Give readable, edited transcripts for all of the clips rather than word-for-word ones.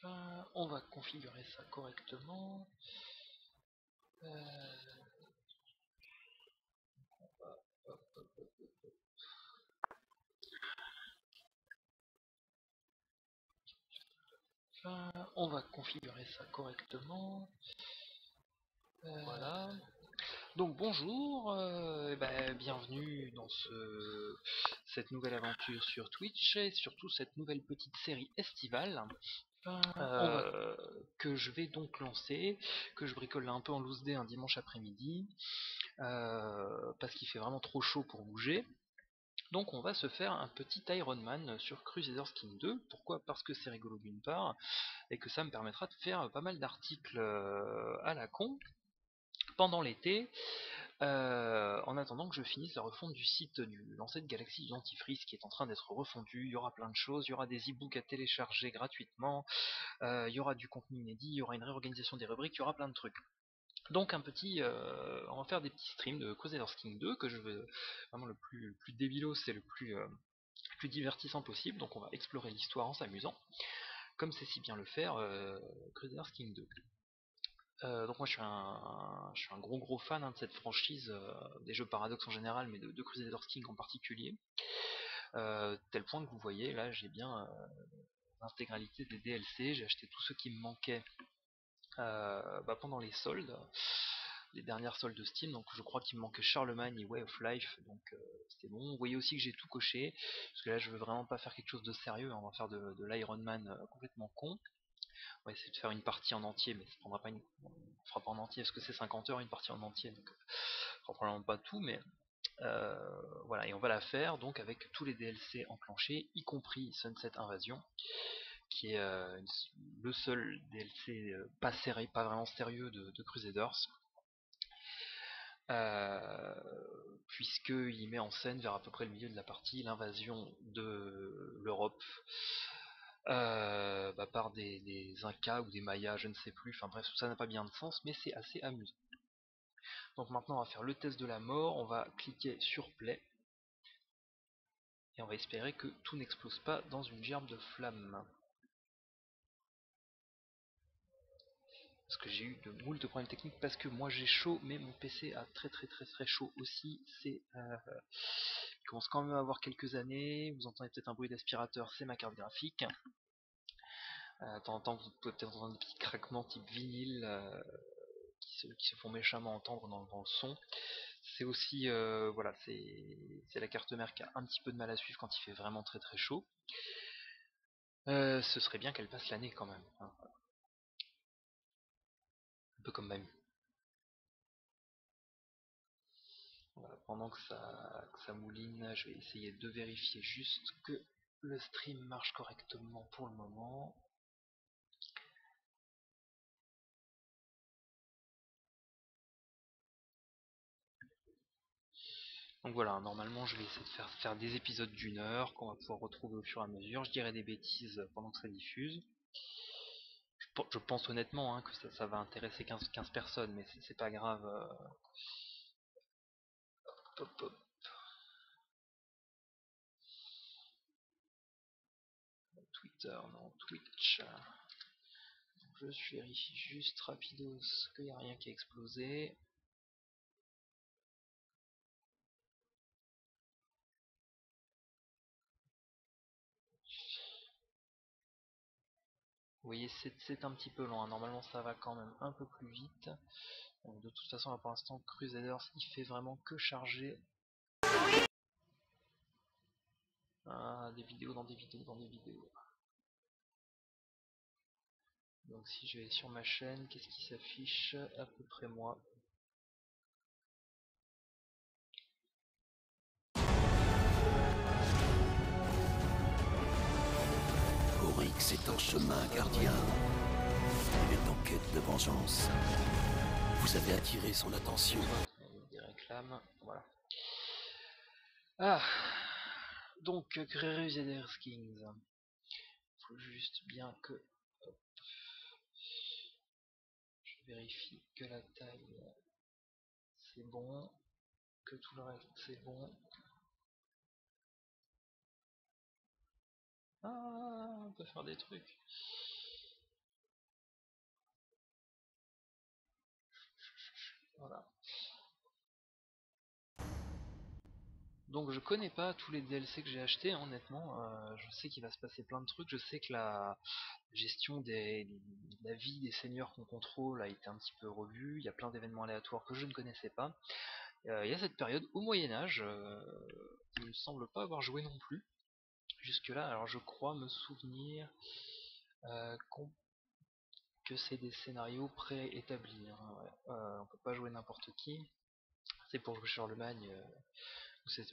On va configurer ça correctement. On va configurer ça correctement. Voilà. Donc bonjour, bienvenue dans cette nouvelle aventure sur Twitch et surtout cette nouvelle petite série estivale que je vais donc lancer, que je bricole là un peu en loose day un dimanche après-midi parce qu'il fait vraiment trop chaud pour bouger. Donc on va se faire un petit Iron Man sur Crusaders Kings 2. Pourquoi? Parce que c'est rigolo d'une part et que ça me permettra de faire pas mal d'articles à la con pendant l'été. En attendant que je finisse la refonte du site du lancer de Galaxy du dentifrice qui est en train d'être refondu, il y aura plein de choses, il y aura des e-books à télécharger gratuitement, il y aura du contenu inédit, il y aura une réorganisation des rubriques, il y aura plein de trucs. Donc on va faire des petits streams de Crusaders Kings 2 que je veux vraiment le plus débilos et le plus divertissant possible. Donc on va explorer l'histoire en s'amusant, comme c'est si bien le faire Crusaders Kings 2. Donc moi je suis un gros fan de cette franchise, des jeux Paradox en général, mais de Crusader Kings en particulier. Tel point que vous voyez, là j'ai bien l'intégralité des DLC, j'ai acheté tous ceux qui me manquaient pendant les soldes, les dernières soldes de Steam, donc je crois qu'il me manquait Charlemagne et Way of Life, donc c'était bon. Vous voyez aussi que j'ai tout coché, parce que là je veux vraiment pas faire quelque chose de sérieux, hein, on va faire de l'Iron Man complètement con. On va essayer de faire une partie en entier, mais ça prendra pas on fera pas en entier parce que c'est 50 heures une partie en entier, donc on fera probablement pas tout, mais voilà, et on va la faire donc avec tous les DLC enclenchés, y compris Sunset Invasion, qui est le seul DLC pas vraiment sérieux de Crusaders, puisqu'il met en scène vers à peu près le milieu de la partie l'invasion de l'Europe par des Incas ou des Mayas, je ne sais plus, enfin bref, ça n'a pas bien de sens, mais c'est assez amusant. Donc maintenant on va faire le test de la mort, on va cliquer sur play, et on va espérer que tout n'explose pas dans une gerbe de flammes. Parce que j'ai eu de moult problèmes techniques, parce que moi j'ai chaud, mais mon PC a très chaud aussi, il commence quand même à avoir quelques années, vous entendez peut-être un bruit d'aspirateur, c'est ma carte graphique. De temps en temps vous pouvez peut-être entendre des petits craquements type vinyle, qui se font méchamment entendre dans le son. C'est aussi voilà, c'est la carte mère qui a un petit peu de mal à suivre quand il fait vraiment très chaud. Ce serait bien qu'elle passe l'année quand même, hein. Un peu comme mamie. Voilà, pendant que ça mouline, je vais essayer de vérifier juste que le stream marche correctement pour le moment. Donc voilà, normalement je vais essayer de faire des épisodes d'une heure qu'on va pouvoir retrouver au fur et à mesure. Je dirai des bêtises pendant que ça diffuse. Je pense honnêtement que ça va intéresser 15 personnes, mais c'est pas grave. Hop, hop. Twitter, non, Twitch. Je vérifie juste rapidos qu'il n'y a rien qui a explosé. Vous voyez, c'est un petit peu lent, hein. Normalement ça va quand même un peu plus vite. De toute façon, là, pour l'instant, Crusaders, il fait vraiment que charger. Des vidéos dans des vidéos dans des vidéos. Donc si je vais sur ma chaîne, qu'est-ce qui s'affiche? À peu près moi. Oryx est en chemin, gardien. Il est en quête de vengeance. Vous avez attiré son attention. Des réclames, voilà. Ah, donc Crusaders Kings. Faut juste bien que hop, je vérifie que la taille c'est bon, que tout le reste c'est bon. Ah, on peut faire des trucs. Donc je connais pas tous les DLC que j'ai achetés, honnêtement. Je sais qu'il va se passer plein de trucs. Je sais que la gestion de la vie des seigneurs qu'on contrôle a été un petit peu revue. Il y a plein d'événements aléatoires que je ne connaissais pas. Il y a cette période au Moyen-Âge, je ne semble pas avoir joué non plus. Jusque-là, alors je crois me souvenir que c'est des scénarios préétablis, hein, ouais. On peut pas jouer n'importe qui. C'est pour jouer Charlemagne.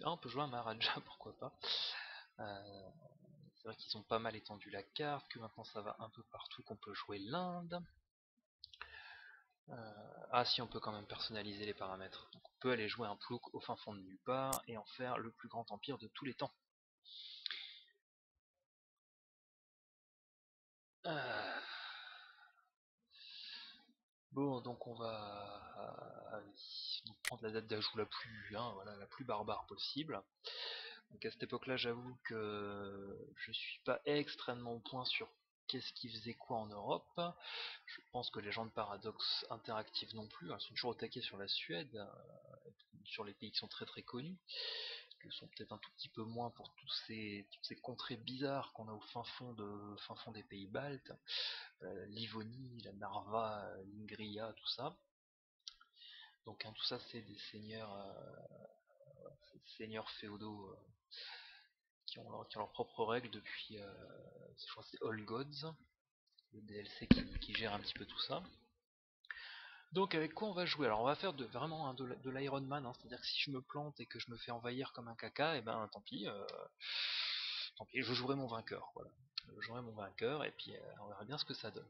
On peut jouer un Maharaja, pourquoi pas. Euh, c'est vrai qu'ils ont pas mal étendu la carte, que maintenant ça va un peu partout, qu'on peut jouer l'Inde. Ah si, on peut quand même personnaliser les paramètres. Donc on peut aller jouer un plouk au fin fond de nulle part et en faire le plus grand empire de tous les temps. Euh, Bon, donc on va prendre la date d'ajout la plus, hein, voilà, la plus barbare possible. Donc à cette époque-là, j'avoue que je suis pas extrêmement au point sur qu'est-ce qui faisait quoi en Europe. Je pense que les gens de Paradox Interactive non plus, ils sont toujours attaqués sur la Suède, sur les pays qui sont très très connus. Ils sont peut-être un tout petit peu moins pour toutes ces contrées bizarres qu'on a au fin fond des pays baltes, Livonie, la Narva, l'Ingria, tout ça. Donc tout ça c'est des seigneurs féodaux qui ont leurs propres règles depuis, je crois que c'est All Gods, le DLC qui gère un petit peu tout ça. Donc avec quoi on va jouer? Alors on va faire vraiment de l'Iron Man, hein, c'est-à-dire que si je me plante et que je me fais envahir comme un caca, et ben tant pis, je jouerai mon vainqueur, voilà. Je jouerai mon vainqueur et puis on verra bien ce que ça donne.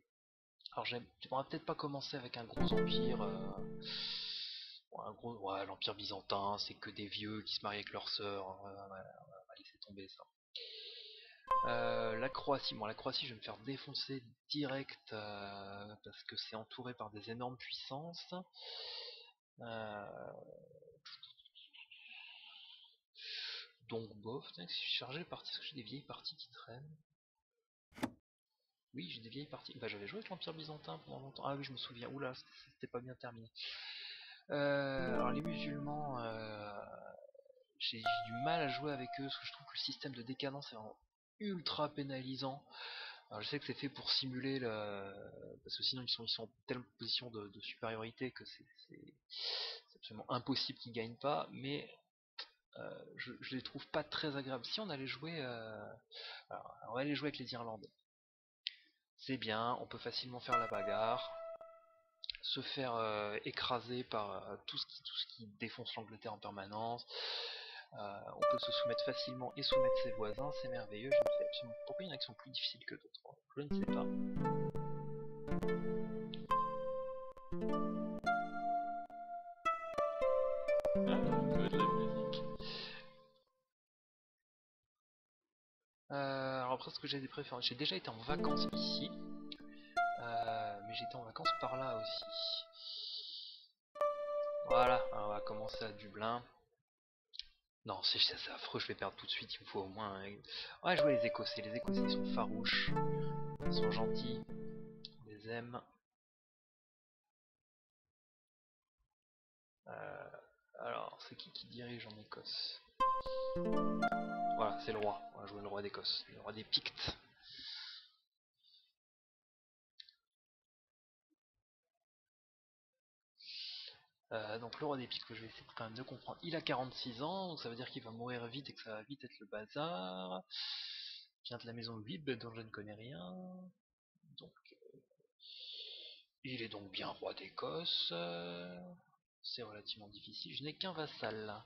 Alors on va peut-être pas commencer avec un gros empire, ouais, l'empire byzantin, c'est que des vieux qui se marient avec leurs sœurs, on va laisser tomber ça. La Croatie, bon la Croatie je vais me faire défoncer direct parce que c'est entouré par des énormes puissances. Euh, donc bof, si je chargeais les parties, est-ce que j'ai des vieilles parties qui traînent? Oui, j'ai des vieilles parties. Bah j'avais joué avec l'Empire byzantin pendant longtemps. Ah oui, je me souviens. Oula, c'était pas bien terminé. Alors les musulmans, j'ai du mal à jouer avec eux parce que je trouve que le système de décadence est vraiment ultra pénalisant. Alors, je sais que c'est fait pour simuler parce que sinon ils sont en telle position de supériorité que c'est absolument impossible qu'ils gagnent pas, mais je les trouve pas très agréables. Si on allait jouer, alors, on va aller jouer avec les Irlandais. C'est bien, on peut facilement faire la bagarre, se faire écraser par tout ce qui défonce l'Angleterre en permanence. On peut se soumettre facilement et soumettre ses voisins, c'est merveilleux. Je ne sais absolument pourquoi il y en a qui sont plus difficiles que d'autres. Je ne sais pas. Ah, de la musique. Alors après, ce que j'ai des préférences, j'ai déjà été en vacances ici, mais j'étais en vacances par là aussi. Voilà, on va commencer à Dublin. Non, c'est affreux, je vais perdre tout de suite, il me faut au moins... Ouais, jouer les Écossais ils sont farouches, ils sont gentils, on les aime. Euh, alors, c'est qui dirige en Écosse? Voilà, c'est le roi, on va jouer le roi d'Écosse, le roi des Pictes. Donc le roi des Pictes que je vais essayer quand même de comprendre, il a 46 ans, donc ça veut dire qu'il va mourir vite et que ça va vite être le bazar. Il vient de la maison Wib dont je ne connais rien. Donc il est donc bien roi d'Écosse. C'est relativement difficile. Je n'ai qu'un vassal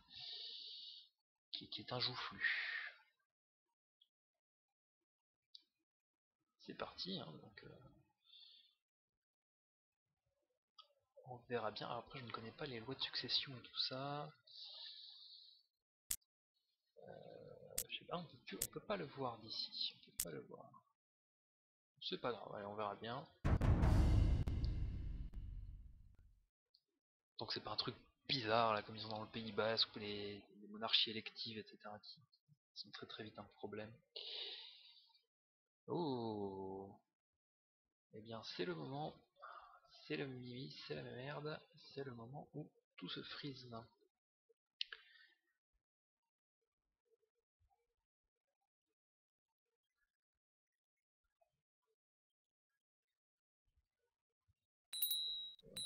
qui est un joufflu. C'est parti, hein, donc on verra bien. Alors après je ne connais pas les lois de succession et tout ça. Je sais pas, on peut pas le voir d'ici. On peut pas le voir. C'est pas grave, allez, on verra bien. Donc c'est pas un truc bizarre là comme ils ont dans le Pays Basque ou les monarchies électives, etc. qui sont très très vite un problème. Oh, eh bien c'est le moment, c'est le mimi, c'est la merde, c'est le moment où tout se frise.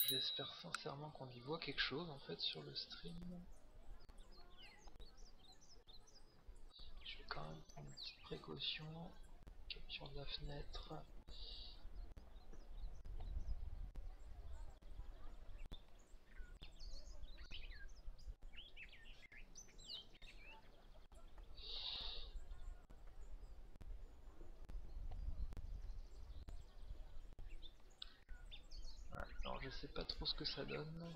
J'espère sincèrement qu'on y voit quelque chose en fait sur le stream. Je vais quand même prendre une petite précaution. Capture de la fenêtre. Voilà. Alors je sais pas trop ce que ça donne.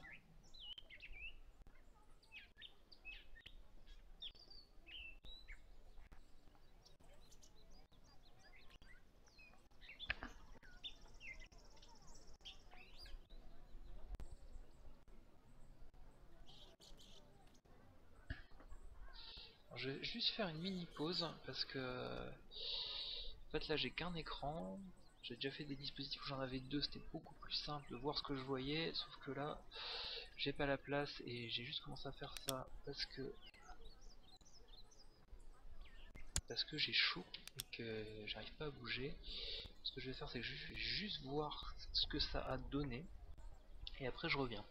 Alors, je vais juste faire une mini pause parce que en fait là j'ai qu'un écran. J'ai déjà fait des dispositifs où j'en avais deux, c'était beaucoup plus simple de voir ce que je voyais, sauf que là j'ai pas la place et j'ai juste commencé à faire ça parce que j'ai chaud et que j'arrive pas à bouger. Ce que je vais faire c'est que je vais juste voir ce que ça a donné et après je reviens.